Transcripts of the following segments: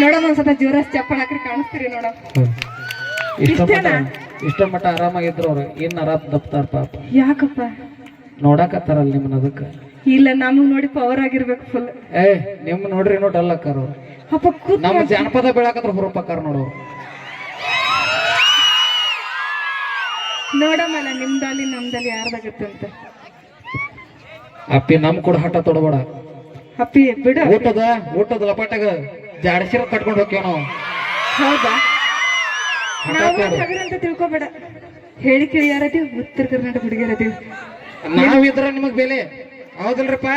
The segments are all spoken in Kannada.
ನೋಡಮ್ಮ ಒಂದ್ಸತ ಜೋರ ಚಪ್ಪಲ್ ಹಾಕ್ರಿ ಕಾಣಿಸ್ತೀರಿ ನೋಡ. ಇಷ್ಟ ಮಟ್ಟ ಆರಾಮಾಗಿದ್ರು ಅವ್ರು ಇನ್ ಆರಾಮ್ ದಪ್ತಾರ ಪಾಪ. ಯಾಕಪ್ಪ ನೋಡಾಕತ್ತಾರಲ್ಲ ನಿಮ್ಮನ್ನ ಅದಕ್ಕ. ಇಲ್ಲ ನಮಗ್ ನೋಡಿ ಪವರ್ ಆಗಿರ್ಬೇಕು ಫುಲ್. ನಿಮ್ ನೋಡ್ರಿ ನೋಡಲ್ಲ ಅಕ್ಕಾರ ಅಪ್ಪ ಕೂತ್ ನಮ್ಮ ಜಾನಪದ ಬೆಳಕತ್ರ ಹುರುಪಕ್ಕಾರ ನೋಡು. ನೋಡಮ್ಮಲ್ಲ ನಿಮ್ದಲ್ಲಿ ನಮ್ದಲ್ಲಿ ಯಾರ್ದಾಗತ್ತಂತ. ಅಪ್ಪಿ ನಮ್ ಕೂಡ ಹಠ ತೊಡಬೇಡ ಅಪ್ಪಿ ಬಿಡು. ಊಟದ ಲಪಾಟಾಗ ಜಾಡಸಿರ ಕಟ್ಕೊಂಡು ಹೋಗ್ಯವ ನಾವು. ಹೌದಾ ಅಂತ ತಿಳ್ಕೊಬೇಡ. ಹೇಳಿ ಕೇಳಿ ಯಾರದೀವಿ ಉತ್ತರ ಕರ್ನಾಟಕ ಹುಡುಗಿಯರದೀವಿ. ನಾವಿದ್ರ ನಿಮಗ್ ಬೆಲೆ ಹೌದಲ್ರಪ್ಪ.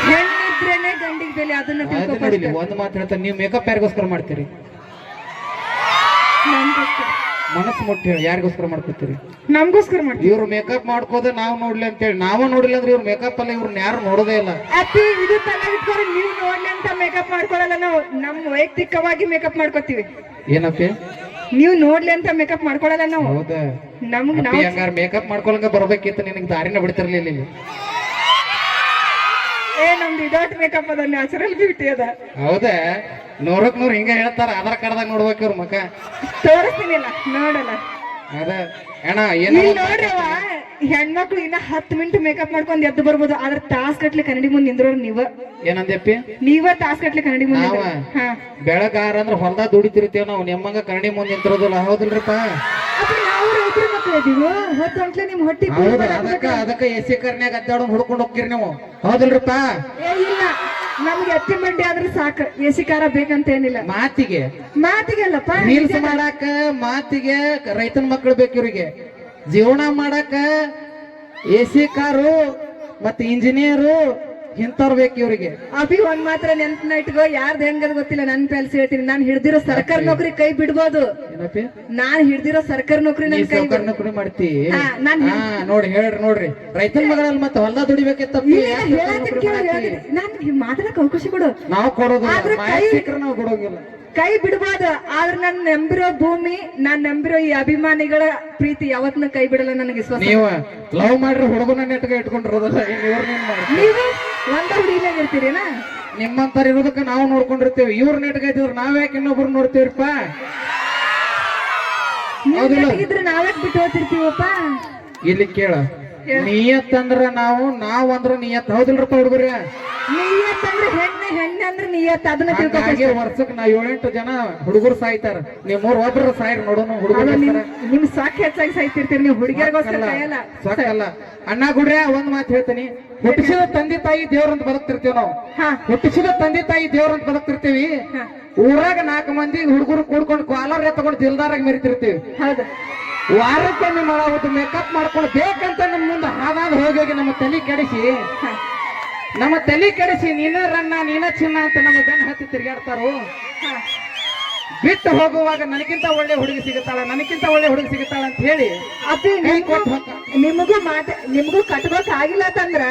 ಹೆಣ್ಣಿದ್ರೇನೆ ಗಂಡಿಗೆ ಬೆಲೆ ಅದನ್ನ ತಿಳ್ಕೊಬೇಡಿ. ಒಂದ್ ಮಾತು ಹೇಳ್ತಾರೆ, ನೀವು ಮೇಕಪ್ ಯಾರಿಗೋಸ್ಕರ ಮಾಡ್ತೀರಿ? ಮನಸ್ಸು ಮುಟ್ಟಿ ಹೇಳಿ ಯಾರಿಗೋಸ್ಕರ ಮಾಡ್ಕೊತೀರಿ? ನಮ್ಗೋಸ್ಕರ ಮಾಡ್ತೀವಿ. ಇವ್ರು ಮೇಕಪ್ ಮಾಡ್ಕೋದ ನಾವ್ ನೋಡ್ಲಿ ಅಂತೇಳಿ. ನಾವ ನೋಡಿಲ್ಲ ಅಂದ್ರೆ ಇವ್ರು ಮೇಕಪ್ ಅಲ್ಲ, ಇವ್ರನ್ನ ಯಾರು ನೋಡೋದೇ ಇಲ್ಲ. ಅಪ್ಪಿ ಇದು ತಲೆಗಿಟ್ಕೊಂಡು ನೀವು ನೋಡ್ಲಿ ಅಂತ ಮೇಕಪ್ ಮಾಡ್ಕೊಳಲ್ಲ. ನಾವು ನಮ್ ವೈಯಕ್ತಿಕವಾಗಿ ಮೇಕಪ್ ಮಾಡ್ಕೋತೀವಿ. ಏನಪ್ಪಿ ನೀವು ನೋಡ್ಲಿ ಅಂತ ಮೇಕಪ್ ಮಾಡ್ಕೊಳಲ್ಲ ನಾವು. ಹೌದಾ ನಮ್ಗೆ ಹಂಗಾರ ಮೇಕಪ್ ಮಾಡ್ಕೊಳಂಗ ಬರ್ಬೇಕಿತ್ತು, ನಿನಗೆ ದಾರಿನ ಬಿಡ್ತಿರ್ಲಿಲ್ಲ ಇಲ್ಲಿ. ನಮ್ದು ಇದೊಟ್ಟು ಮೇಕಪ್ ಅದ, ನ್ಯಾಚುರಲ್ ಬ್ಯೂಟಿ ಅದ. ಹೌದಾ ನೂರಕ್ ನೂರ್ ಹಿಂಗ ಹೇಳ್ತಾರ. ಆಧಾರ್ ಕಾರ್ಡ್ದಾಗ ನೋಡ್ಬೇಕು ಇವ್ರ ಮಕ್ಕ. ತೋರಿಸ್ತೀನಿ ನೋಡಲ್ಲ. ಅದ ಅಣ್ಣ ಏನ ನೋಡ್ರವ ಹೆಣ್ಮಕ್ಳು ಇನ್ನ 10 ಮಿನಿಟ್ ಮೇಕಪ್ ಮಾಡ್ಕೊಂಡ್ ಎದ್ದು ಬರ್ಬೋದು. ಆದ್ರ ತಾಸ್ ಗಟ್ಲೆ ಕನ್ನಡಿ ಮುಂದ್ ನಿಂದ್ರೋರು ನೀವ. ಏನಂದಪ್ಪಿ? ನೀವ ತಾಸ್ ಗಟ್ಲೆ ಕನ್ನಡಿ ಮುಂದೆ ಬೆಳಗಾರ ಅಂದ್ರ ಹೊಲ್ದಾಗ ದುಡಿತಿರ್ತೇವ್ ನಾವು. ನಿಮ್ಮಂಗ ಕನ್ನಡಿ ಮುಂದ್ ನಿಂತಿರೋದಿಲ್ಲ ಹೌದಿಲ್ರಪ್ಪ. ನಾವು ರೈತರ ಮಕ್ಳು ಇದೀವಿ. ಹೊತ್ತಂಟ್ಲೆ ನಿಮ್ ಹೊಟ್ಟಿ ಅದಕ್ಕ ಎಸಿ ಕಾರ್ನ್ಯಾಗ ಅದ್ದಾಡೋ ಹುಡ್ಕೊಂಡ್ ಹೋಗ್ತೀರಿ ನೀವು ಹೌದಿಲ್ರಪ್ಪ. ಇಲ್ಲ ನಮ್ಗೆ ಎತ್ತಿ ಮಂಡಿ ಆದ್ರೆ ಸಾಕು, ಎಸಿ ಕಾರ ಬೇಕಂತ ಏನಿಲ್ಲ. ಮಾತಿಗೆಲ್ಲಪ್ಪ ರೀಲ್ಸ್ ಮಾಡಾಕ ಮಾತಿಗೆ ರೈತನ ಮಕ್ಳು ಬೇಕು ಇವ್ರಿಗೆ. ಜೀವನ ಮಾಡಾಕ ಎಸಿ ಕಾರು ಮತ್ತೆ ಇಂಜಿನಿಯರು ಇಂಥವ್ರು ಬೇಕು ಇವ್ರಿಗೆ. ಅಭಿ ಒಂದ್ ಮಾತ್ರ ನೆನ್ಪಿನ ಇಟ್ಕೋ, ಯಾರ್ದು ಹೆಂಗದ ಗೊತ್ತಿಲ್ಲ. ನನ್ ಪೆಲ್ಸಿ ಹೇಳ್ತೀನಿ, ನಾನ್ ಹಿಡ್ದಿರೋ ಸರ್ಕಾರಿ ನೌಕರಿ ಕೈ ಬಿಡ್ಬೋದು. ನಾನ್ ಹಿಡ್ದಿರೋ ಸರ್ಕಾರಿ ನೌಕರಿ ನೌಕರಿ ಮಾಡ್ತಿ ನೋಡಿ. ನೋಡ್ರಿ ರೈತನ ಮಗಳಲ್ಲಿ ಮತ್ತೆ ಹೊಲ್ದ ದುಡಿಬೇಕಿತ್ತ. ನಾನ್ ಮಾತಾಡಕ್ ಅವಕಾಶ ಕೊಡು. ನಾವು ಕೊಡೋದು ನಾವು ಕೊಡೋಂಗಿಲ್ಲ. ಕೈ ಬಿಡ್ಬೋದು. ಆದ್ರೆ ನಾನ್ ನಂಬಿರೋ ಭೂಮಿ, ನಾನ್ ನಂಬಿರೋ ಈ ಅಭಿಮಾನಿಗಳ ಪ್ರೀತಿ ಯಾವತ್ನ ಕೈ ಬಿಡಲ್ಲ. ನನಗೆ ವಿಶ್ವಾಸ. ನೀವು ಲವ್ ಮಾಡ್ರಿ ಹುಡುಗನ ನೆಟ್ಗ ಇಟ್ಕೊಂಡಿರೋದಲ್ಲ. ನೀವು ಒಂದ ಹುಡುಗಿನಾಗ ಇರ್ತೀರೇನಾ? ನಿಮ್ಮಂತಾರ ಇರೋದಕ್ಕ ನಾವು ನೋಡ್ಕೊಂಡಿರ್ತೇವೆ. ಇವ್ರ ನೆಟ್ಗ ಇದ್ರ ನಾವ್ಯಾಕೆ ಇನ್ನೊಬ್ರು ನೋಡ್ತೇವ್ರಿಪ್ಪ. ಇದ್ರೆ ನಾವ್ಯಾಕೆ ಬಿಟ್ಟು ಹೋಗ್ತಿರ್ತೀವಪ್ಪ. ಇಲ್ಲಿ ಕೇಳ, ನಿಯತ್ ಅಂದ್ರ ನಾವ್ ಅಂದ್ರ ನಿಯತ್ ಹೌದಿಲ್ರಪ್ಪ ಹುಡುಗರ. ನಿಯತ್ ಅಂದ್ರೆ ಹೆಣ್ಣೆ ಅಂದ್ರೆ ನಿಯತ್. ಅದನ್ನ ತಿಳ್ಕೊಬೇಕು. ವರ್ಷಕ್ಕೆ 7-8 ಜನ ಹುಡುಗರು ಸಾಯ್ತಾರ. ನೀವ್ 3 ಒಬ್ರು ಸಾಯ್ರ ನೋಡೋಣ. ಹುಡುಗರು ನಿಮ್ ಸಾಕ್ ಹೆಚ್ಚಾಗಿ ಸಾಯ್ತಿರ್ತೀರಿ ನೀವು. ಹುಡುಗಿಯರ್ಗೋಸ್ಕರ ಸಾಯಲ್ಲ. ಸಾಕಲ್ಲ ಅಣ್ಣ ಗುಡ್ರೆ. ಒಂದ್ ಮಾತು ಹೇಳ್ತೀನಿ, ಹುಟ್ಟಿಸಿದ ತಂದೆ ತಾಯಿ ದೇವ್ರಂತ ಬದುಕ್ತಿರ್ತೇವ್ ನಾವು. ಹುಟ್ಟಿಸಿದ ತಂದೆ ತಾಯಿ ದೇವ್ರಂತ ಬದುಕ್ತಿರ್ತೀವಿ. ಊರಾಗ 4 ಮಂದಿ ಹುಡುಗರು ಕೂಡ್ಕೊಂಡು ಕಾಲರ್ ತಗೊಂಡು ದಿಲ್ದಾರಾಗ ಮೆರಿತಿರ್ತೀವಿ. ಹೌದು. ವಾರಕ್ಕೊಮ್ಮೆ ಮಾಡೋದು ಮೇಕಪ್ ಮಾಡ್ಕೊಂಡು ಬೇಕಂತ ನಮ್ ಮುಂದೆ ಹಾದಾದ ಹೋಗಿ ನಮ್ಮ ತಲೆ ಕೆಡಿಸಿ ನೀನ ರನ್ನ ನೀನ ಚಿನ್ನ ಅಂತ ನಮ್ಮ ಬೆನ್ನ ಹತ್ತಿ ತಿರ್ಗಾಡ್ತಾರು. ಬಿಟ್ಟು ಹೋಗುವಾಗ ನನಗಿಂತ ಒಳ್ಳೆ ಹುಡುಗಿ ಸಿಗುತ್ತಾಳ ಅಂತ ಹೇಳಿ ನಿಮಗೂ ಕಟ್ಬೇಕ ಆಗಿಲ್ಲ ಅಂತಂದ್ರ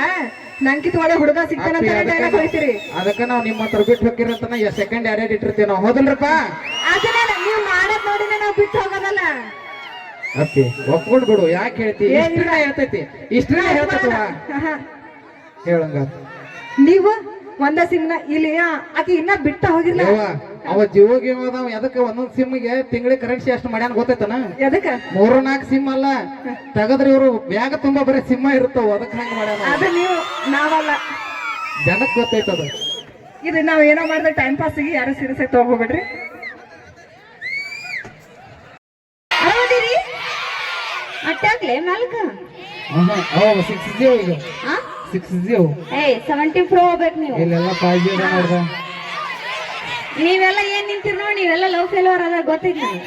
ನಂಗಿಂತ ಒಳ್ಳೆ ಹುಡುಗ ಸಿಗ್ತಾನಂತ ಹೋಗ್ತೀರಿ. ಅದಕ್ಕ ನಾವು ನಿಮ್ಮ ಹತ್ರ ಬಿಟ್ಟು ಹೋಗಿರಂತ ಸೆಕೆಂಡ್ ಯಾರ್ಯಾರು ಇಟ್ಟಿರ್ತೀವಿ ನಾವು ಹೌದಲ್ರಪ್ಪ. ಅದನ್ನ ನೀವು ಮಾಡೋದ್ ನೋಡಿನ ನಾವು ಬಿಟ್ಟು ಹೋಗೋದಲ್ಲ. ಅಪ್ಪಿ ಒಪ್ಕೊಂಡ್ ಬಿಡು. ಯಾಕೆ ಹೇಳ್ತಿ? ಹೇಳ್ತೈತಿ ಇಷ್ಟ ಹೇಳ್ತವ ಹೇಳಂಗ. ನೀವು ಒಂದ ಸಿಮ್ನ ಇಲ್ಲಿ ಆಕಿ ಇನ್ನ ಬಿಟ್ಟ ಹೋಗಿಲ್ಲ. ಅವ ಜೀವೋಗಿ ಎದಕ್ಕ ಒಂದೊಂದ್ ಸಿಮ್ಗೆ ತಿಂಗಳಿಗೆ ಕರೆನ್ಸಿ ಅಷ್ಟು ಮಾಡ್ಯಾನ ಗೊತ್ತೈತನ? ಎದಕ್ಕ 3-4 ಸಿಮ್ ಅಲ್ಲ ತಗದ್ರೆ ಇವ್ರು ಬ್ಯಾಗ ತುಂಬಾ ಬರೀ ಸಿಮ್ಮ ಇರ್ತಾವ. ಅದಕ್ಕೆ ಹಂಗ ಮಾಡ್ಯಾನ. ಅದು ನೀವು ನಾವಲ್ಲ, ಜನಕ್ ಗೊತ್ತೈತದ. ಇದು ನಾವ್ ಏನೋ ಮಾಡಿದ್ರೆ ಟೈಮ್ ಪಾಸಿಗೆ ಯಾರು ಸೀರಿಯಸ್ ಆಗಿ ತಗೋಬೇಡ್ರಿ. ಅಟ್ಟಾಗ್ಲೇ ನಾಲ್ಕ 70 ಪ್ರೋ ಹೋಗ್ಬೇಕು ನೀವು. ನೀವೆಲ್ಲ ಏನ್ ನಿಂತಿರ್ ನೋಡಿ. ನೀವೆಲ್ಲ ಲವ್ ಫೇಲ್ಯೂರ್ ಅದ ಗೊತ್ತೈತಿ ನನಗೆ.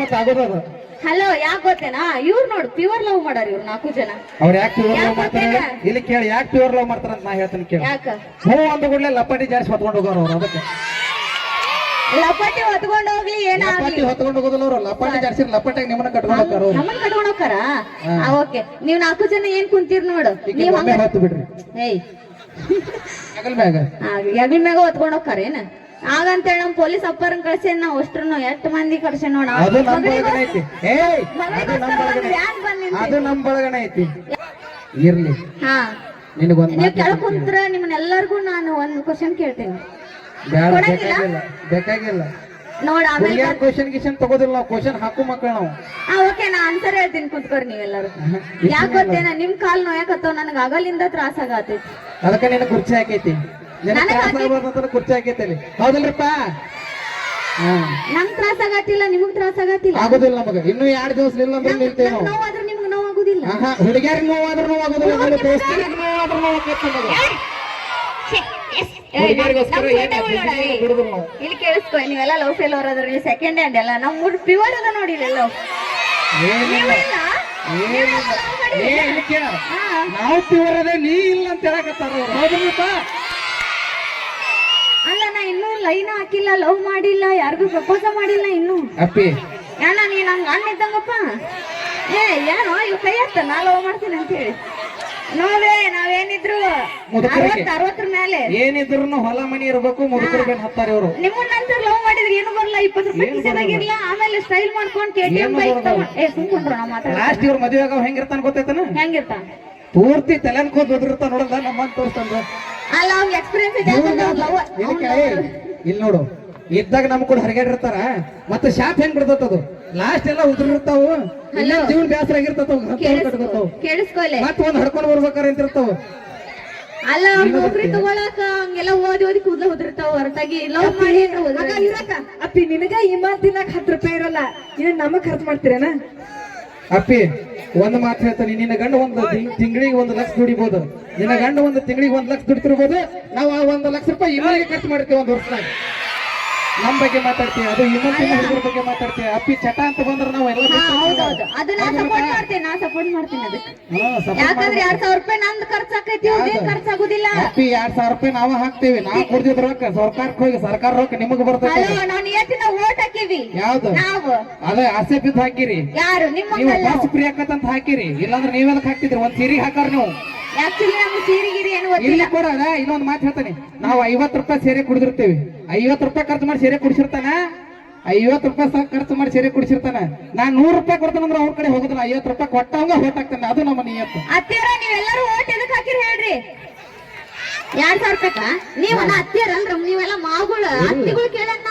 ಮತ್ತೆ ಆಗೋದದ. ಹಲೋ ಯಾಕೆ ಗೊತ್ತೇನಾ? ಇವ್ರು ನೋಡು ಪ್ಯೂರ್ ಲವ್ ಮಾಡಾರ ಇವ್ರು 4 ಜನ. ಅವ್ರು ಯಾಕೆ ಪ್ಯೂರ್ ಲವ್ ಮಾಡ್ತಾರೆ? ಇಲ್ಲಿ ಕೇಳಿ ಯಾಕೆ ಪ್ಯೂರ್ ಲವ್ ಮಾಡ್ತಾರ ಅಂತ ನಾ ಹೇಳ್ತೀನಿ ಕೇಳಿ. ಯಾಕ ಅಂದ ಕೂಡಲೇ ಲಪಾಟಿ ಜಾಸ್ತಿ ಹೊತ್ಕೊಂಡು ಹೋಗೋರು ಅವ್ರು. ಅದಕ್ಕೆ ಲಪಾಟಿ ಹೊತ್ಕೊಂಡು ಹೋಗ್ಲಿ ಏನಾಗ್ಲಿ ಹೊತ್ಕೊಂಡು ಹೋಗೋದಿಲ್ಲ ಅವ್ರು. ಲಪಾಟಿ ಜಾಸ್ತಿ ಲಪಾಟಿಗೆ ನಿಮ್ಮನ್ನ ಕಟ್ಕೊಂಡು ಹೋಗ್ತಾರ. ನಮ್ಮನ್ನ ಕಟ್ಕೊಂಡು ಹೋಗ್ತಾರ. ಓಕೆ ನೀವ್ 4 ಜನ ಏನ್ ಕುಂತೀರ್ ನೋಡು. ನೀವು ಹೊತ್ತು ಬಿಡ್ರಿ. ಹೆಗಲ್ ಮ್ಯಾಗ ಹೊತ್ಕೊಂಡು ಹೋಗ್ತಾರ ಏನ? ಆಗಂತೇಳಿ ನಮ್ ಪೊಲೀಸ್ ಅಪ್ಪರನ್ ಕಳ್ಸೇನ್ ನಾವ್ ಅಷ್ಟ್ರು 8 ಮಂದಿ ಕಳ್ಸೇ ನೋಡ. ಅದು ನಮ್ ಬಳಗನ ಐತಿ. ಅದು ನಮ್ ಬಳಗನ ಐತಿ. ಇರ್ಲಿ ನೀವ್ ಕೆಳಗ್ ಕುಂತ್ರ ನಿಮ್ಮನ್ನೆಲ್ಲರಿಗೂ ನಾನು ಒಂದು ಕ್ವಶನ್ ಕೇಳ್ತೇನೆ. ಬ್ಯಾಡ, ಕೊಡಂಗಿಲ್ಲ? ಬೇಕಾಗಿಲ್ಲ ನೋಡ್ ಆಮೇಲೆ ಹುಡುಗಿಯರ್ ಕ್ವಶನ್ ತಗೋದಿಲ್ಲ ನಾವು ಕ್ವಶನ್ ಹಾಕು ಮಕ್ಕಳು ನಾವು ಓಕೆ ನಾ ಆನ್ಸರ್ ಹೇಳ್ತೀನಿ ಕುತ್ಕೋರಿ ನೀವೆಲ್ಲರೂ. ಯಾಕೆ ಗೊತ್ತೇನ ನಿಮ್ ಕಾಲ್ ನೋಯಾಕತ್ತವ ನನಗ ಆಗಲಿಂದ ತ್ರಾಸ ಆಗತೈತಿ. ಅದಕ್ಕೆ ನಿನ್ನ ಕುರ್ಚಿ ಹಾಕೈತಿ ನನಗ್ ಹಾಕೈತಿ. ಕುರ್ಚಿ ಹಾಕೈತಿ ಅಲ್ಲಿ ಹೌದಲ್ರಿಪ್ಪ ನಂಗ್ ತ್ರಾಸ ಆಗತ್ತಿಲ್ಲ ನಿಮಗ್ ತ್ರಾಸ ಆಗತ್ತಿಲ್ಲ. ಆಗುದಿಲ್ಲ ನಮಗ ಇನ್ನು 2 ದಿವಸ ಇಲ್ಲ ಅಂದ್ರೆ ನಿಲ್ತೇವೆ ನಾವು ನೋವಾದ್ರೆ ನಿಮ್ಗೆ ನೋವಾಗುದಿಲ್ಲ. ಹುಡುಗಿಯರಿಗೆ ನೋವಾದ್ರೂ ನೋವಾಗುದಿಲ್ಲ ದೋಸ್ತರಿಗೆ ನೋವಾದ್ರೂ ನೋವಾಗತ್ತೆ ನಮಗ. ಹುಡುಗಿಯರಿಗೋಸ್ಕರ ಏನ್ ಬಿಡುದಿಲ್ಲ ನಾವು. ಇಲ್ಲಿ ಕೇಳಿಸ್ಕೊ, ನೀವೆಲ್ಲ ಲವ್ ಫೇಲ್ಯೂರ್ ಅದ್ರಲ್ಲಿ ಸೆಕೆಂಡ್ ಹ್ಯಾಂಡ್ ಎಲ್ಲ ನಮ್ ಪ್ಯೂರ್ ಅದ ನೋಡಿ ಲವ್. ಏನಿಲ್ಲ ಕೇಳ ನಾವು ಪ್ಯೂರ್ ಅದೇ ನೀ ಇಲ್ಲ ಅಂತ ಹೇಳಕತ್ತಾರ ಅವ್ರು ಹೌದಲ್ರಿಪ್ಪ. ಅಲ್ಲ ನಾ ಇನ್ನೂ ಲೈನ್ ಹಾಕಿಲ್ಲ, ಲವ್ ಮಾಡಿಲ್ಲ, ಯಾರಿಗೂ ಪ್ರಪೋಸ ಮಾಡಿಲ್ಲ ಇನ್ನು. ಅಪ್ಪಿ ಯಾನ ನೀ ನಂಗೆ ಅಣ್ಣ ಇದ್ದಂಗಪ್ಪ. ಏನೋ ಇವ್ ಕೈ ಹತ್ತ ನಾ ಲವ್ ಮಾಡ್ತೀನಿ ಅಂತ ಹೇಳಿ ನೋಡ್ರೆ ನಾವೇನಿದ್ರು 60 ಮೇಲೆ ಏನಿದ್ರು ಹೊಲ ಮನಿ ಇರ್ಬೇಕು ಮುದುಕರು ಬೆನ್ ಹತ್ತಾರ ಇವರು. ನಿಮ್ಮನ್ನಂತರ ಲವ್ ಮಾಡಿದ್ರೆ ಏನು ಬರಲ್ಲ, 20 ರೂಪಾಯಿ ಕಿಸೆದಾಗಿರ್ಲ. ಆಮೇಲೆ ಸ್ಟೈಲ್ ಮಾಡ್ಕೊಂಡು KTM ಬೈಕ್ ತಗೊಂಡ್ ಸುಮ್ಕೊಂಡ್ರು ನಾ ಮಾತಾಡ. ಲಾಸ್ಟ್ ಇವ್ರ ಮದುವೆ ಆಗ ಹೆಂಗಿರ್ತಾನ ಗೊತ್ತೈತನ? ಹೆಂಗಿರ್ತ ಪೂರ್ತಿ ತಲೆನ್ಕೋದ್ ಓದಿರ್ತಾನ ನೋಡಲ್ಲ ನಮ್ಮಂತ ತೋರ್ಸ್ತಂದ್ರ. ಅಲ್ಲ ಅವ್ನ ಎಕ್ಸ್ಪೀರಿಯನ್ಸ್ ಇಲ್ಲಿ ನೋಡು ಇದ್ದಾಗ ನಮ್ ಕೂಡ ಹರಿಗಾಡಿರ್ತಾರ ಮತ್ತೆ ಶಾಪ್ ಹೆಂಗ್ ಬಿಡ್ತದ ಲಾಸ್ಟ್ ಎಲ್ಲ ಉದುರಿರ್ತಾವು. ಜೀವನ ಬ್ಯಾಸರ ಆಗಿರ್ತಾವ ಕೇಳಿಸ್ಕೊಲೆ. ಮತ್ ಒಂದ್ ಹಡ್ಕೊಂಡ್ ಬರ್ಬೇಕಾರ ಅಂತಿರ್ತಾವ. ಅಲ್ಲ ಅವ್ರ ನೌಕರಿ ತಗೊಳಕ ಹಂಗೆಲ್ಲ ಓದಿ ಕೂದಲು ಉದುರ್ತಾವ ಹೊರತಾಗಿ ಲವ್ ಮಾಡಿ ಅಪ್ಪಿ ನಿನಗ ಈ ಮಾತ್ ತಿನ್ನಕ್ 10 ರೂಪಾಯಿ ಇರಲ್ಲ, ಇನ್ನ ನಮಗ್ ಖರ್ಚು ಮಾಡ್ತೀರೇನ? ಅಪ್ಪಿ ಒಂದ್ ಮಾತು ಹೇಳ್ತಾನೆ, ನಿನ್ನ ಗಂಡ ಒಂದು ತಿಂಗಳಿಗೆ 1 ಲಕ್ಷ ದುಡಿಬಹುದು, ನಿನ್ನ ಗಂಡ ಒಂದು ತಿಂಗಳಿಗೆ 1 ಲಕ್ಷ ದುಡಿತಿರ್ಬೋದು. ನಾವು ಆ 1 ಲಕ್ಷ ರೂಪಾಯಿ ಇವರಿಗೆ ಖರ್ಚು ಮಾಡ್ತೀವಿ 1 ವರ್ಷದಾಗ. ನಮ್ ಬಗ್ಗೆ ಮಾತಾಡ್ತೀವಿ, ಅದು ಇನ್ನೊಂದು ಹುಡುಗರ ಬಗ್ಗೆ ಮಾತಾಡ್ತೀವಿ. ಅಪ್ಪಿ ಚಟ ಅಂತ ಬಂದ್ರೆ ನಾವು ಎಲ್ಲ ಹೌದೌದು ಅದು ನಾ ಸಪೋರ್ಟ್ ಮಾಡ್ತೀನಿ, ಅದಕ್ಕೆ. ಯಾಕಂದ್ರೆ 2000 ರೂಪಾಯಿ ನಂದು ಖರ್ಚಾಕೈತಿ, ಅವ್ರದೇನ್ ಖರ್ಚಾಗುದಿಲ್ಲ. ಅಪ್ಪಿ 2000 ರೂಪಾಯಿ ನಾವ ಹಾಕ್ತೇವಿ, ನಾವು ಕೊಡ್ತಿದ್ ರೊಕ್ಕ ಸರ್ಕಾರಕ್ಕೆ ಹೋಗಿ ಸರ್ಕಾರ ರೊಕ್ಕ ನಿಮಗ್ ಬರ್ತೈತೆ. ನಾವು ನಿಯತ್ತಿನ ಓಟ್ ಹಾಕಿವಿ. ಯಾವ್ದು ನಾವು ಅದೇ ಆಸೆ ಬಿದ್ದು ಹಾಕಿರಿ. ಯಾರು ನಿಮ್ಮ ನೀವು ಬಸ್ ಪ್ರಿಯಾಕಂತ ಹಾಕಿರಿ, ಇಲ್ಲಾಂದ್ರೆ ನೀವೆಲ್ಲ ಹಾಕ್ತಿದ್ರಿ. ಒಂದ್ ಸೀರೆ ಹಾಕಾರ ನೀವು. ಆಕ್ಚುಲಿ ನಮ್ಗೆ ಸೀರಿಗಿರಿ ಏನು ಗೊತ್ತಿಲ್ಲ. ಇಲ್ಲಿ ಕೂಡ ಅದ ಇನ್ನೊಂದ್ ಮಾತು ಹೇಳ್ತಾನೆ, ನಾವು 50 ರೂಪಾಯಿ ಸೇರೆ ಕುಡಿದಿರ್ತೇವಿ. 50 ರೂಪಾಯಿ ಖರ್ಚು ಮಾಡಿ ಸೇರೆ ಕುಡಿಸಿರ್ತಾನ, 50 ರೂಪಾಯಿ ಖರ್ಚು ಮಾಡಿ ಸೇರೆ ಕುಡಿಸಿರ್ತಾನ. ನಾನ್ 100 ರೂಪಾಯಿ ಕೊಡ್ತಾನಂದ್ರೆ ಅವ್ರ ಕಡೆ ಹೋಗುದಿಲ್ಲ, 50 ರೂಪಾಯಿ ಕೊಟ್ಟವಂಗ ಓಟ್ ಹಾಕ್ತಾನೆ. ಅದು ನಮ್ಮ ನಿಯತ್ತು. ಅತ್ತಿಯರ ನೀವೆಲ್ಲರೂ ಓಟ್ ಎದಕ್ ಹಾಕಿರಿ ಹೇಳ್ರಿ? 2000 ರೂಪಾಯಿ ನೀವು ಅತ್ತಿಯರ ಅಂದ್ರ ನೀವೆಲ್ಲ ಮಾವುಗಳು ಅತ್ತಿಗಳು ಕೇಳಣ್ಣ.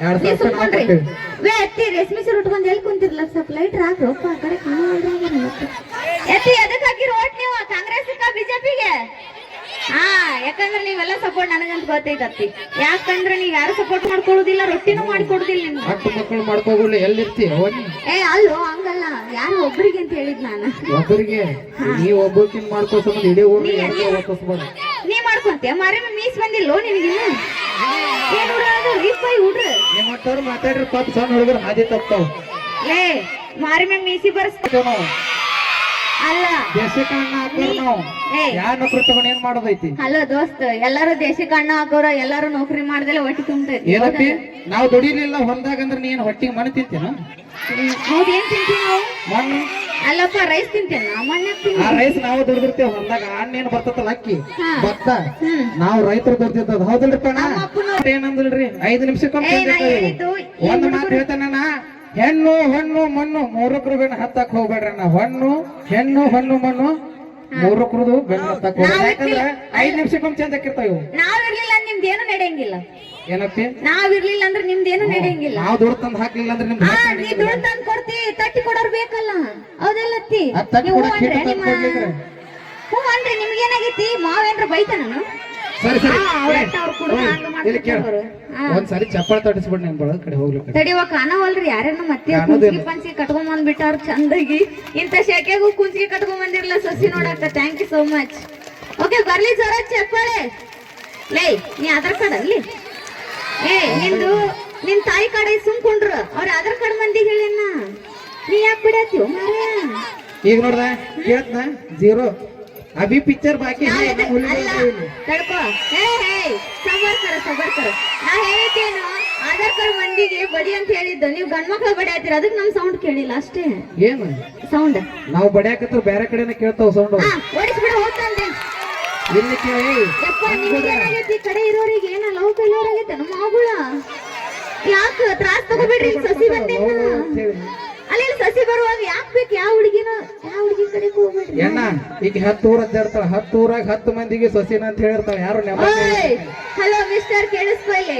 2000 ರೂಪಾಯಿ ಎತ್ತಿ ರೇಷ್ಮೆ ಸೀರೆ ಉಟ್ಕೊಂಡ್ ಎಲ್ಲಿ ಕುಂತಿರ್ಲ ಸ್ವಲ್ಪ ಲೈಟ್ ಹಾಕ್ರಪ್ಪ ಆ ಕಡೆ ಎತ್ತಿ ಎದಕ್ ಹಾಕಿರಿ ಓಟ್ ನೀವು? ಕಾಂಗ್ರೆಸ್ ಬಿಜೆಪಿಗೆ? ಯಾಕಂದ್ರೆ ನೀವೆಲ್ಲ ಸಪೋರ್ಟ್ ನನಗಂತ ಗೊತ್ತೈತತ್ತಿ. ಯಾಕಂದ್ರೆ ನೀವ್ ಯಾರು ಸಪೋರ್ಟ್ ಮಾಡ್ಕೊಳ್ಳೋದಿಲ್ಲ, ರೊಟ್ಟಿನೂ ಮಾಡ್ಕೊಡುದಿಲ್ಲ ನಿಮ್ಗೆ. ಹತ್ತು ಮಕ್ಕಳು ಮಾಡ್ಕೋಗುಳ್ಳಿ ಎಲ್ಲಿರ್ತಿ ಅಲ್ಲೋ ಹಂಗಲ್ಲ, ಯಾರು ಒಬ್ರಿಗೆ ಅಂತ ಹೇಳಿದ್ ನಾನು. ಒಬ್ಬರಿಗೆ ನೀವ್ ಒಬ್ಬಕಿನ್ ಮಾಡ್ಕೋಸ್ಕೊಂಡ್ ಇಡೀ ಊರ್ ನೀ ಮಾಡ್ಕೊಂತೀಯ ಮಾರಿ ಮೀಸ್ ಬಂದಿಲ್ಲೋ ನಿನಗಿನ್ನ? ಏನ್ ಹುಡ್ರ ನಿಮ್ಮಂತವ್ರು ಮಾತಾಡ್ರಿ ಪಾಪ ಸಣ್ಣ ಹುಡುಗರು ಹಾದಿ ತಪ್ತಾವ್. ಲೇ ಮಾರಿ ಮ್ಯಾಗ ಮೀಸಿ ಬರ್ಸ್ತೇವ ಅಲ್ಲ ದೇಶಕ್ಕೆ ಅಣ್ಣ ಹಾಕೋರು ನಾವು. ಯಾರ ನೌಕರಿ ತಗೊಂಡ್ ಏನ್ ಮಾಡೋದೈತಿ? ಹಲೋ ದೋಸ್ತ್, ಎಲ್ಲಾರು ದೇಶಕ್ಕೆ ಅಣ್ಣ ಹಾಕೋರ, ಎಲ್ಲಾರು ನೌಕರಿ ಮಾಡ್ದಲೆ ಹೊಟ್ಟಿ ತುಂಬತೈತಿ. ಏನಪ್ಪಿ ನಾವು ದುಡಿಲಿಲ್ಲ ಹೊಲ್ದಾಗ ಅಂದ್ರೆ ನೀನ್ ಹೊಟ್ಟಿಗೆ ಮಣ್ಣು ತಿಂತೇನ? ಹೌದ್ ಏನ್ ತಿಂತೀವಿ ನಾವು? ಮಣ್ಣು ಅಲ್ಲಪ್ಪ ರೈಸ್ ತಿಂತೇನ? ಮಣ್ಣ ಆ ರೈಸ್ ನಾವು ದುಡಿದಿರ್ತೇವೆ ಹೊಲ್ದಾಗ. ಹಣ್ಣೇನ್ ಬರ್ತತಲ್ಲ ಅಕ್ಕಿ ಭತ್ತ, ನಾವು ರೈತರು ದುಡ್ದಿರ್ತದ. ಹೌದಲ್ರಿಪ್ಪ? ಏನಂದ್ರಿ 5 ನಿಮಿಷಕ್ಕೊಮ್ಮೆ ಒಂದ್ ಮಾತು ಹೇಳ್ತಾನ, ಹೆಣ್ಣು ಹೊಣ್ಣು ಮಣ್ಣು ಮೂರಕ್ರು ಬೆಣ್ಣ ಹತ್ತಾಕ್ ಹೋಗ್ಬೇಡ್ರಣ್ಣ. ಹೆಣ್ಣು ಹೊಣ್ಣು ಮಣ್ಣು ಮೂರಕ್ರದು ಬೆಣ್ಣ ಹತ್ತಾಕ್ ಹೋಗ್ಬೇಡ. ಯಾಕಂದ್ರೆ 5 ನಿಮಿಷಕ್ಕೊಮ್ಮೆ ಚೇಂಜ್ ಆಕಿರ್ತಾವ ಇವು. ನಾವಿರ್ಲಿಲ್ಲ ನಿಮ್ದೇನು ನಡೆಯಂಗಿಲ್ಲ. ಏನಪ್ಪಿ? ನಾವಿರ್ಲಿಲ್ಲ ಅಂದ್ರೆ ನಿಮ್ದೇನು ನಡೆಯಂಗಿಲ್ಲ. ನಾವ್ ದುಡ್ಡು ತಂದ್ ಹಾಕ್ಲಿಲ್ಲ ಅಂದ್ರೆ ನಿಮ್ದು ನೀ ದುಡ್ಡು ತಂದ್ ಕೊಡ್ತಿ, ತಟ್ಟಿ ಕೊಡೋರ್ ಬೇಕಲ್ಲ. ಹೌದಲ್ಲತ್ತಿ? ಹ್ಞೂ ಅನ್ರಿ ನಿಮ್ಗೇನಾಗೈತಿ? ಮಾವೇನ್ರ ಬೈತ ನಾನು? ಸರಿ ಒಂದ್ಸರಿ ಚಪ್ಪಾಳ ತಟ್ಟಿಸ್ಬಿಡ್ ನಿನ್ ಬಳಗ ಕಡೆ ಹೋಗ್ಲಿಕ್ಕೆ. ತಡಿವ ಕಾಣವಲ್ರಿ ಯಾರೇನು ಮತ್ತೆ ಕುಂಚಿಗೆ ಪಂಚಿಗೆ ಕಟ್ಕೊಂಡ್ ಬಂದ್ಬಿಟ್ಟಾರ ಚಂದಾಗಿ. ಇಂತ ಶೆಕೆಗೂ ಕುಂಚಿಗೆ ಕಟ್ಕೊಂಡ್ ಬಂದಿರಲ್ಲ ಸಸಿ ನೋಡಾಕ. Thank you so much. Okay ಬರ್ಲಿ ಜೋರ ಚಪ್ಪಾಳೆ. ಲೇ ನೀ ಆಧಾರ್ ಕಾರ್ಡ್ ಅಲ್ಲಿ ನಿನ್ ತಾಯಿ ಕಾರ್ಡ್ ಸುಮ್ಕೊಂಡ್ರು ಅವ್ರ ಆಧಾರ್ ಕಾರ್ಡ್ ಮಂದಿಗೆ ಹೇಳಿನ ನೀ ಯಾಕೆ ಬಿಡತ್ತೀವ ಮಾರ್ಯ? ಈಗ ನೋಡ್ದ ಕೇಳ್ತನ 0 ಅಭಿ ಪಿಕ್ಚರ್ ಬಾಕಿ ತಡ್ಕೋ. ಸಬರ್ಕರ ನಾ ಹೇಳ್ತೇನು ಆಧಾರ್ ಕಾರ್ಡ್ ಮಂದಿಗೆ ಬಡಿ ಅಂತ ಹೇಳಿದ್ದು. ನೀವು ಗಂಡ್ಮಕ್ಳ ಬಡಿ ಆಯ್ತೀರ, ಅದಕ್ಕೆ ನಮ್ ಸೌಂಡ್ ಕೇಳಿಲ್ಲ ಅಷ್ಟೇ. ಏನು ಸೌಂಡ್ ನಾವು ಬಡಿಯಾಕತ್ರ ಬೇರೆ ಕಡೆನ ಕೇಳ್ತಾವ ಸೌಂಡ್. ಓಡಿಸ್ಬಿಡ ಹೋಗ್ತಂದೆ ಇಲ್ಲಿ ಕೇಳಿ. ನಿಮ್ಗೇನಾಗೈತಿ? ಕಡೆ ಇರೋರಿಗೆ ಏನ ಲವ್ ಫೇಲ್ಯೂರ್ ಆಗೈತೆ ನಮ್ಮ ಮಗಳ. ಯಾಕ ತ್ರಾಸ್ ತಗೋಬಿಡ್ರಿ. ಸಸಿ ಬಂದಿಲ್ಲ ಅಲ್ಲಿ ಸಸಿ ಬರುವಾಗ ಯಾಕೆ ಬೇಕು? ಯಾವ ಹುಡುಗಿನ ಯಾವ ಹುಡುಗಿ ಕಡೆಗೆ ಹೋಗ್ಬೇಡ್ರಿ ಎಣ್ಣ ಈಗ 10 ಊರ ಅಡ್ಡಾಡ್ತಾಳ 10 ಊರಾಗ 10 ಮಂದಿಗೆ ಸೊಸಿನ ಅಂತ ಹೇಳಿರ್ತಾವ ಯಾರು ಹಲೋ ಮಿಸ್ಟರ್ ಕೇಳಿಸ್ಕೊ ಇಲ್ಲಿ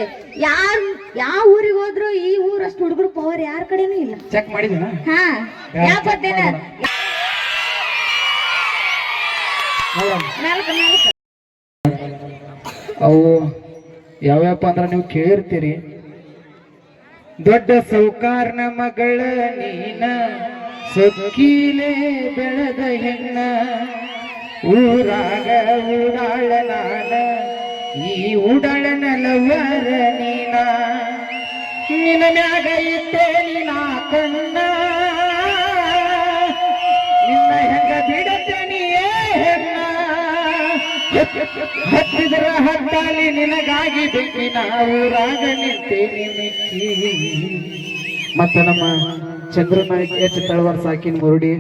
ಯಾವ ಊರಿಗೆ ಹೋದ್ರು ಈ ಊರಷ್ಟು ಹುಡುಗರು ಪವರ್ ಯಾರ ಕಡೆನೂ ಇಲ್ಲ ಚೆಕ್ ಮಾಡಿದಿನ ಹಾ ಯಾಪತ್ತೇನ ಅವು ಯಾವ್ಯಾಪ ಅಂದ್ರ ನೀವು ಕೇಳಿರ್ತೀರಿ ದೊಡ್ಡ ಸೌಕಾರ್ನ ಮಗಳ ನೀನ ಸೊಕ್ಕಿಲೆ ಬೆಳೆದ ಹೆಣ್ಣ ಊರಾಗ ಉಡಾಳ ನಾನ ಈ ಉಡಾಳನ ಲವರ ನೀನ ನಿನ್ನ ಮ್ಯಾಗ ಇಟ್ಟೆ ನೀನ ಕಣ್ಣ ನಿನ್ನ ಹೆಂಗ ಬಿಡತೇನಿಯೇ ಹೆಣ್ಣ ಹತ್ತಿದ್ರ ಹತ್ತಾಲಿ ನಿನಗಾಗಿ ಬೆಕ್ಕಿನ ಊರಾಗ ನಿಂತೇನಿ ಮೆಚ್ಚಿ. ಮತ್ತೆ ನಮ್ಮ ಚಂದ್ರನಾಯಕ್ ಎಚ್ ತಳವಾರ ಸಾಕಿನ ಮುರುಡಿ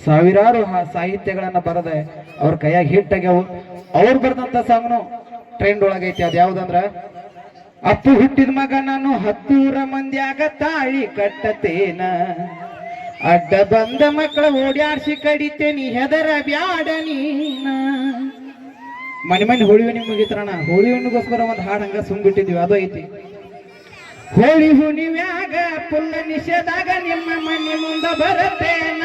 ಸಾವಿರಾರು ಸಾಹಿತ್ಯಗಳನ್ನ ಬರದ ಅವ್ರ ಕೈಯಾಗ ಹಿಟ್ ಆಗ್ಯಾವು. ಅವ್ರು ಬರ್ದಂತ ಸಾಂಗ್ನು ಟ್ರೆಂಡ್ ಒಳಗೈತಿ. ಅದ್ ಯಾವ್ದಂದ್ರ ಅಪ್ಪು ಹುಟ್ಟಿದ ಮಗ ನಾನು 10 ಮಂದ್ಯಾಗ ತಾಳಿ ಕಟ್ಟತೇನ ಅಡ್ಡ ಬಂದ ಮಕ್ಕಳ ಓಡ್ಯಾಡ್ಸಿ ಕಡಿತೇನಿ ಹೆದರ ಬ್ಯಾಡ ನೀನ. ಮನೆ ಹೋಳಿ ಹುಣ್ಣಿ ಮುಗಿತ್ರಣ ಹೋಳಿ ಹುಣ್ಣಿಗೋಸ್ಕರ ಒಂದು ಹಾಡು ಹಂಗ ಸುಮ್ಬಿಟ್ಟಿದ್ವಿ ಅದು ಐತಿ. ಹೋಳಿ ಹುಣ್ಣಿಮ್ಯಾಗ ಪುಲ್ಲ ನಿಷೇಧಾಗ ನಿಮ್ಮ ಮನೆ ಮುಂದ ಬರತೇನ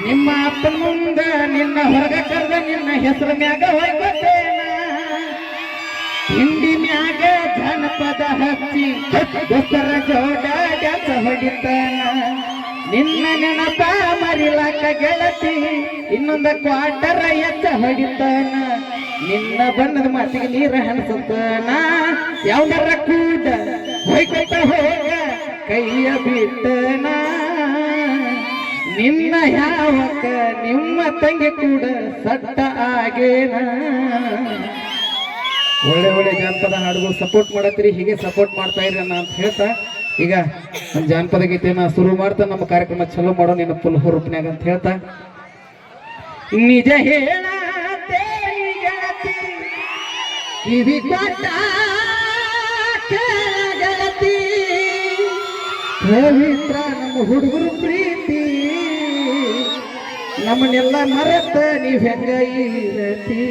ನಿಮ್ಮ ಅಪ್ಪನ ಮುಂದ ನಿನ್ನ ಹೊರಗ ಕರೆದ ನಿನ್ನ ಹೆಸರು ಮ್ಯಾಗ ಹೊಯ್ಕೋತೇನ ಹಿಂಡಿ ಮ್ಯಾಗ ಜನಪದ ಹಚ್ಚಿ ದಸರ ಜೋಡ ಡ್ಯಾನ್ಸ ಹೊಡಿತಾನ ನಿನ್ನ ನೆನಪ ಮರಿಲಾಕ ಗೆಳತಿ ಇನ್ನೊಂದ ಕ್ವಾರ್ಟರ ಎಚ್ಚ ಹೊಡಿತಾನ ನಿನ್ನ ಬಣ್ಣದ ಮಾತಿಗೆ ನೀರ ಹಣಸುತ್ತಾನ ಯಾವನರ ಕೂಡ ಹೊಯ್ಕೊತ ಹೋಗ ಕೈಯ ಬಿಟ್ಟನ ನಿನ್ನ ಯಾವಕ ನಿಮ್ಮ ತಂಗಿ ಕೂಡ ಸಟ್ಟ ಆಗೇನ. ಒಳ್ಳೆ ಒಳ್ಳೆ ಜಾನಪದ ಹಾಡುಗಳು ಸಪೋರ್ಟ್ ಮಾಡತ್ತೀರಿ, ಹೀಗೆ ಸಪೋರ್ಟ್ ಮಾಡ್ತಾ ಇರಿ ಅಂತ ಹೇಳ್ತಾ ಈಗ ನಮ್ಮ ಜಾನಪದ ಗೀತೆಯನ್ನ ಶುರು ಮಾಡ್ತಾ ನಮ್ಮ ಕಾರ್ಯಕ್ರಮ ಚಲೋ ಮಾಡೋ ನಿನ್ನ ಫುಲ್ ಹುರುಪ್ನ್ಯಾಗ ಅಂತ ಹೇಳ್ತಾ ನಿಜ ಹೇಳತೇನಿ ಗೆಳತಿ ಕಿವಿ ಕೊಟ್ಟ ಗೆಳತಿ ಪವಿತ್ರ ನಮ್ಮ ಹುಡುಗರು ಪ್ರೀತಿ ನಮ್ಮನ್ನೆಲ್ಲ ಮರೆತ ನೀವ್ ಹೆಂಗ ಇರತಿ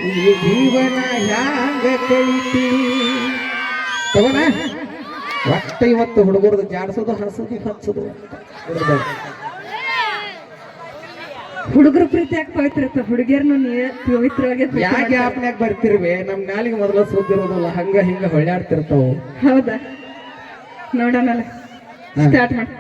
ಈ ಜೀವನ ಹ್ಯಾಂಗ ಕಳಿತಿ ತಗೋಣ ಒಟ್ಟ ಇವತ್ತು ಹುಡುಗರದು ಜಾಡ್ಸೋದು ಹಣಸೋದು ಹಚ್ಚೋದು ಹುಡುಗರ ಪ್ರೀತಿ ಯಾಕೆ ಪವಿತ್ರ ಇರ್ತಾವ ಹುಡುಗಿಯರ್ನು ಪವಿತ್ರವಾಗಿ ಯಾಕೆ ಆಪ್ನ್ಯಾಗ ಬರ್ತಿರ್ವೆ ನಮ್ ನಾಲಿಗೆ ಮೊದಲ ಸುದ್ದಿರೋದಲ್ಲ ಹಂಗ ಹಿಂಗ ಹೊಳ್ಯಾಡ್ತಿರ್ತಾವ. ಹೌದಾ ನೋಡೋಣಲ್ಲ ಸ್ಟಾರ್ಟ್ ಮಾಡಿ.